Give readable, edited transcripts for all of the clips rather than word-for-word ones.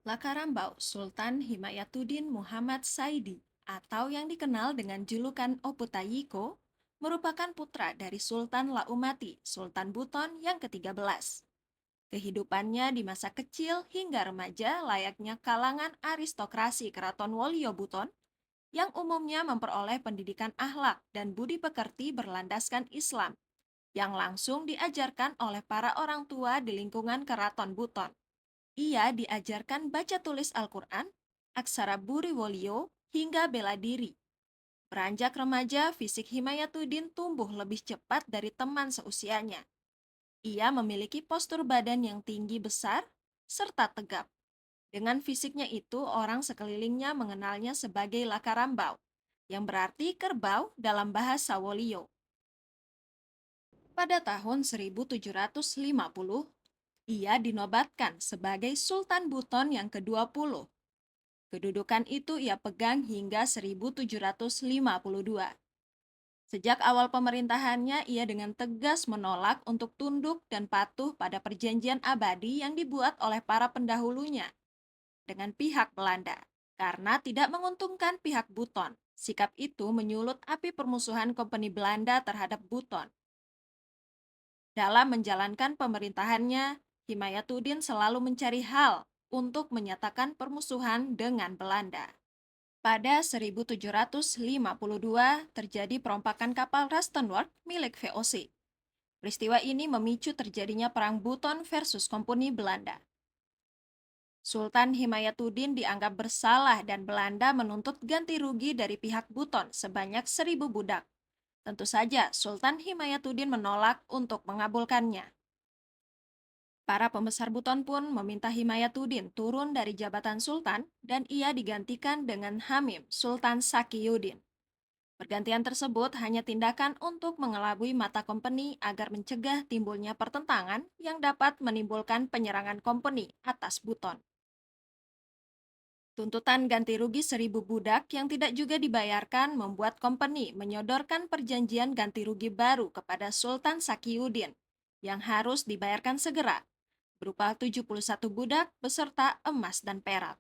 Lakarambau Sultan Himayatuddin Muhammad Saidi atau yang dikenal dengan julukan Oputayiko merupakan putra dari Sultan Laumati, Sultan Buton yang ke-13. Kehidupannya di masa kecil hingga remaja layaknya kalangan aristokrasi Keraton Wolio Buton yang umumnya memperoleh pendidikan akhlak dan budi pekerti berlandaskan Islam yang langsung diajarkan oleh para orang tua di lingkungan Keraton Buton. Ia diajarkan baca tulis Al-Quran, aksara Buriwolio, hingga bela diri. Beranjak remaja, fisik Himayatuddin tumbuh lebih cepat dari teman seusianya. Ia memiliki postur badan yang tinggi besar, serta tegap. Dengan fisiknya itu, orang sekelilingnya mengenalnya sebagai Lakarambau, yang berarti kerbau dalam bahasa Wolio. Pada tahun 1750, ia dinobatkan sebagai Sultan Buton yang ke-20. Kedudukan itu ia pegang hingga 1752. Sejak awal pemerintahannya, ia dengan tegas menolak untuk tunduk dan patuh pada perjanjian abadi yang dibuat oleh para pendahulunya dengan pihak Belanda. Karena tidak menguntungkan pihak Buton, sikap itu menyulut api permusuhan Kompeni Belanda terhadap Buton. Dalam menjalankan pemerintahannya, Himayatuddin selalu mencari hal untuk menyatakan permusuhan dengan Belanda. Pada 1752 terjadi perompakan kapal Rustenburg milik VOC. Peristiwa ini memicu terjadinya perang Buton versus Kompeni Belanda. Sultan Himayatuddin dianggap bersalah dan Belanda menuntut ganti rugi dari pihak Buton sebanyak 1.000 budak. Tentu saja Sultan Himayatuddin menolak untuk mengabulkannya. Para pembesar Buton pun meminta Himayatuddin turun dari jabatan sultan dan ia digantikan dengan Hamim Sultan Sakiyuddin. Pergantian tersebut hanya tindakan untuk mengelabui mata kompeni agar mencegah timbulnya pertentangan yang dapat menimbulkan penyerangan kompeni atas Buton. Tuntutan ganti rugi 1.000 budak yang tidak juga dibayarkan membuat kompeni menyodorkan perjanjian ganti rugi baru kepada Sultan Sakiyuddin yang harus dibayarkan segera, berupa 71 budak beserta emas dan perak.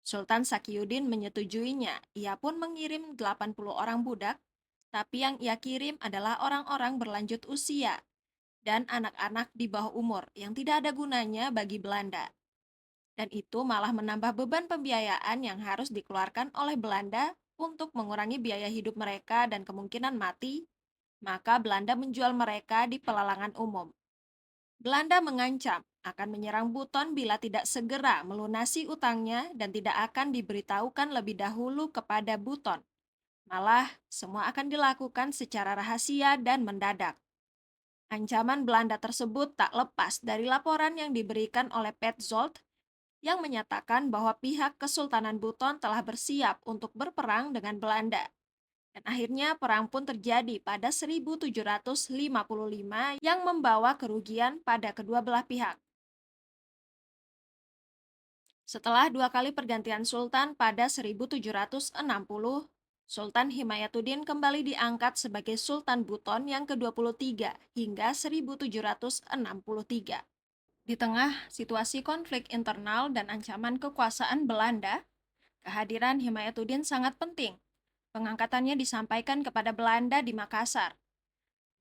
Sultan Sakiyuddin menyetujuinya. Ia pun mengirim 80 orang budak, tapi yang ia kirim adalah orang-orang berlanjut usia dan anak-anak di bawah umur yang tidak ada gunanya bagi Belanda. Dan itu malah menambah beban pembiayaan yang harus dikeluarkan oleh Belanda untuk mengurangi biaya hidup mereka dan kemungkinan mati, maka Belanda menjual mereka di pelelangan umum. Belanda mengancam akan menyerang Buton bila tidak segera melunasi utangnya dan tidak akan diberitahukan lebih dahulu kepada Buton. Malah, semua akan dilakukan secara rahasia dan mendadak. Ancaman Belanda tersebut tak lepas dari laporan yang diberikan oleh Petzold yang menyatakan bahwa pihak Kesultanan Buton telah bersiap untuk berperang dengan Belanda. Dan akhirnya perang pun terjadi pada 1755 yang membawa kerugian pada kedua belah pihak. Setelah 2 kali pergantian sultan pada 1760, Sultan Himayatuddin kembali diangkat sebagai Sultan Buton yang ke-23 hingga 1763. Di tengah situasi konflik internal dan ancaman kekuasaan Belanda, kehadiran Himayatuddin sangat penting. Pengangkatannya disampaikan kepada Belanda di Makassar.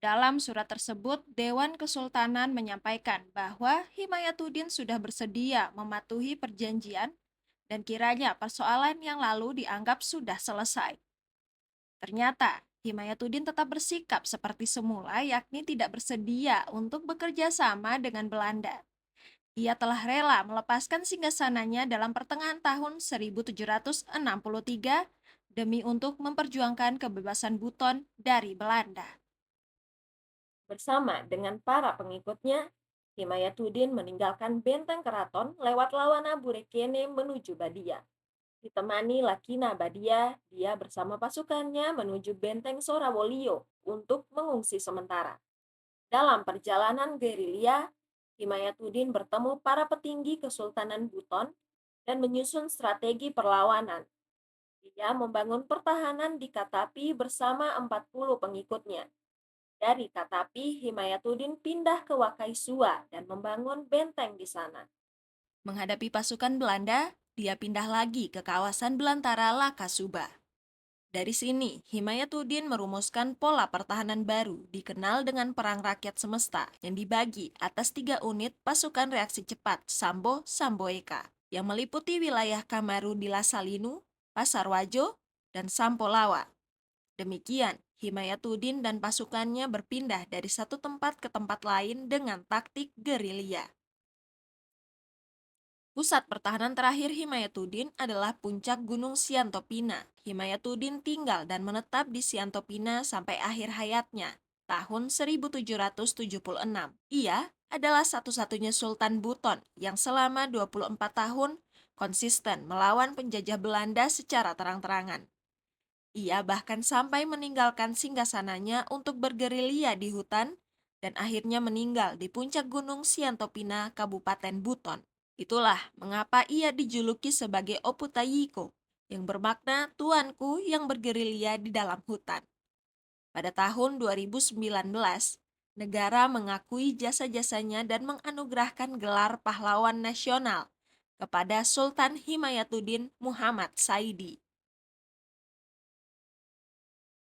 Dalam surat tersebut, Dewan Kesultanan menyampaikan bahwa Himayatuddin sudah bersedia mematuhi perjanjian dan kiranya persoalan yang lalu dianggap sudah selesai. Ternyata, Himayatuddin tetap bersikap seperti semula, yakni tidak bersedia untuk bekerja sama dengan Belanda. Ia telah rela melepaskan singgasananya dalam pertengahan tahun 1763 demi untuk memperjuangkan kebebasan Buton dari Belanda. Bersama dengan para pengikutnya, Himayatuddin meninggalkan benteng keraton lewat lawana Burekene menuju Badia. Ditemani Lakina Badia, dia bersama pasukannya menuju benteng Sorawolio untuk mengungsi sementara. Dalam perjalanan gerilya, Himayatuddin bertemu para petinggi Kesultanan Buton dan menyusun strategi perlawanan. Dia membangun pertahanan di Katapi bersama 40 pengikutnya. Dari Katapi, Himayatuddin pindah ke Wakaisua dan membangun benteng di sana. Menghadapi pasukan Belanda, dia pindah lagi ke kawasan belantara Lakasuba. Dari sini, Himayatuddin merumuskan pola pertahanan baru dikenal dengan Perang Rakyat Semesta yang dibagi atas 3 unit pasukan reaksi cepat Sambo Samboeka yang meliputi wilayah Kamaru di Lasalinu, Pasarwajo, dan Sampolawa. Demikian, Himayatuddin dan pasukannya berpindah dari satu tempat ke tempat lain dengan taktik gerilya. Pusat pertahanan terakhir Himayatuddin adalah puncak Gunung Siantopina. Himayatuddin tinggal dan menetap di Siantopina sampai akhir hayatnya, tahun 1776. Ia adalah satu-satunya Sultan Buton yang selama 24 tahun konsisten melawan penjajah Belanda secara terang-terangan. Ia bahkan sampai meninggalkan singgasananya untuk bergerilya di hutan dan akhirnya meninggal di puncak Gunung Siantopina, Kabupaten Buton. Itulah mengapa ia dijuluki sebagai Oputayiko, yang bermakna tuanku yang bergerilya di dalam hutan. Pada tahun 2019, negara mengakui jasa-jasanya dan menganugerahkan gelar pahlawan nasional kepada Sultan Himayatuddin Muhammad Saidi.